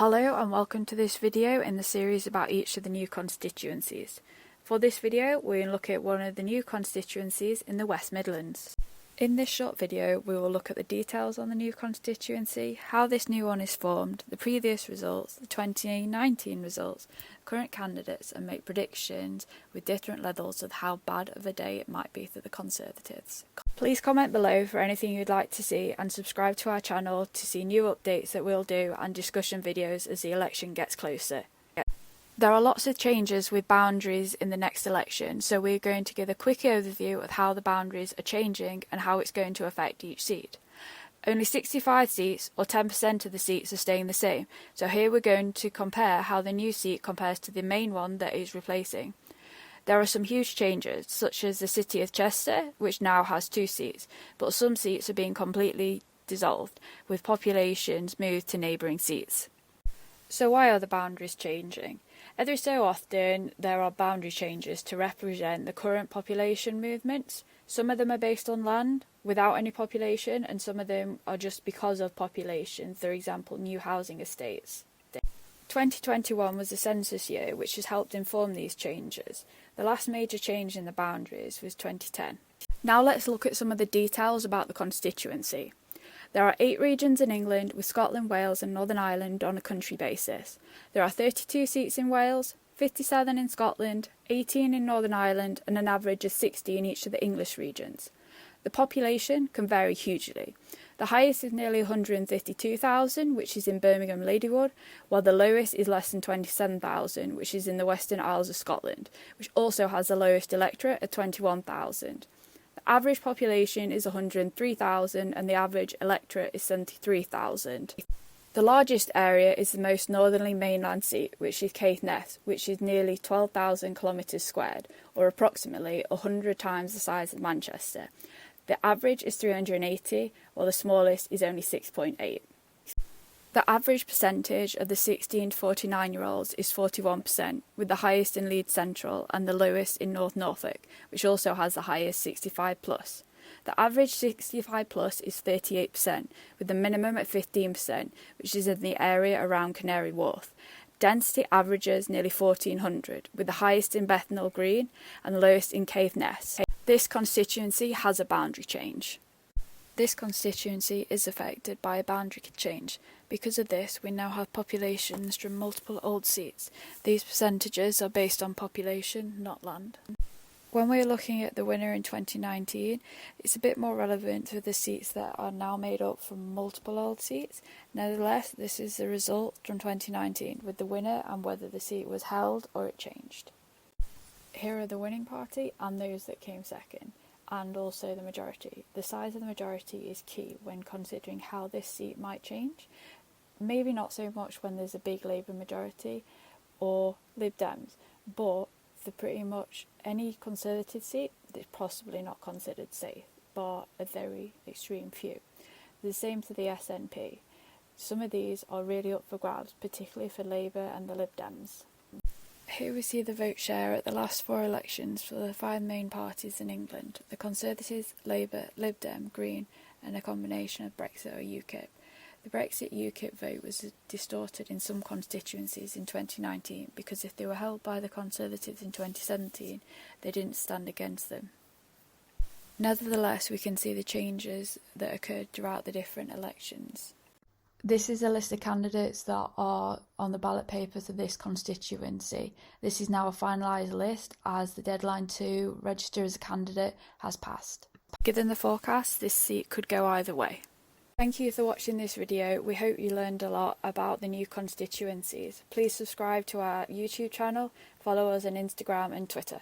Hello and welcome to this video in the series about each of the new constituencies. For this video we'll look at one of the new constituencies in the West Midlands. In this short video we will look at the details on the new constituency, how this new one is formed, the previous results, the 2019 results, current candidates, and make predictions with different levels of how bad of a day it might be for the Conservatives. Please comment below for anything you'd like to see and subscribe to our channel to see new updates that we'll do and discussion videos as the election gets closer. There are lots of changes with boundaries in the next election, so we're going to give a quick overview of how the boundaries are changing and how it's going to affect each seat. Only 65 seats, or 10% of the seats, are staying the same, so here we're going to compare how the new seat compares to the main one that is replacing. There are some huge changes, such as the City of Chester, which now has 2 seats, but some seats are being completely dissolved, with populations moved to neighbouring seats. So why are the boundaries changing? Every so often there are boundary changes to represent the current population movements. Some of them are based on land without any population, and some of them are just because of population, for example new housing estates. 2021 was the census year, which has helped inform these changes. The last major change in the boundaries was 2010. Now let's look at some of the details about the constituency. There are 8 regions in England, with Scotland, Wales and Northern Ireland on a country basis. There are 32 seats in Wales, 57 in Scotland, 18 in Northern Ireland and an average of 60 in each of the English regions. The population can vary hugely. The highest is nearly 152,000, which is in Birmingham Ladywood, while the lowest is less than 27,000, which is in the Western Isles of Scotland, which also has the lowest electorate at 21,000. The average population is 103,000 and the average electorate is 73,000. The largest area is the most northerly mainland seat, which is Caithness, which is nearly 12,000 kilometres squared, or approximately 100 times the size of Manchester. The average is 380, while the smallest is only 6.8. The average percentage of the 16 to 49-year-olds is 41%, with the highest in Leeds Central and the lowest in North Norfolk, which also has the highest 65+. The average 65+ is 38%, with the minimum at 15%, which is in the area around Canary Wharf. Density averages nearly 1,400, with the highest in Bethnal Green and the lowest in Caithness. This constituency has a boundary change. This constituency is affected by a boundary change. Because of this, we now have populations from multiple old seats. These percentages are based on population, not land. When we're looking at the winner in 2019, it's a bit more relevant to the seats that are now made up from multiple old seats. Nevertheless, this is the result from 2019, with the winner and whether the seat was held or it changed. Here are the winning party and those that came second, and also the majority. The size of the majority is key when considering how this seat might change. Maybe not so much when there's a big Labour majority or Lib Dems, but for pretty much any Conservative seat that's possibly not considered safe, bar a very extreme few. The same for the SNP. Some of these are really up for grabs, particularly for Labour and the Lib Dems. Here we see the vote share at the last 4 elections for the 5 main parties in England: the Conservatives, Labour, Lib Dem, Green and a combination of Brexit or UKIP. The Brexit UKIP vote was distorted in some constituencies in 2019 because if they were held by the Conservatives in 2017, they didn't stand against them. Nevertheless, we can see the changes that occurred throughout the different elections. This is a list of candidates that are on the ballot papers of this constituency. This is now a finalised list as the deadline to register as a candidate has passed. Given the forecast, this seat could go either way. Thank you for watching this video. We hope you learned a lot about the new constituencies. Please subscribe to our YouTube channel, follow us on Instagram and Twitter.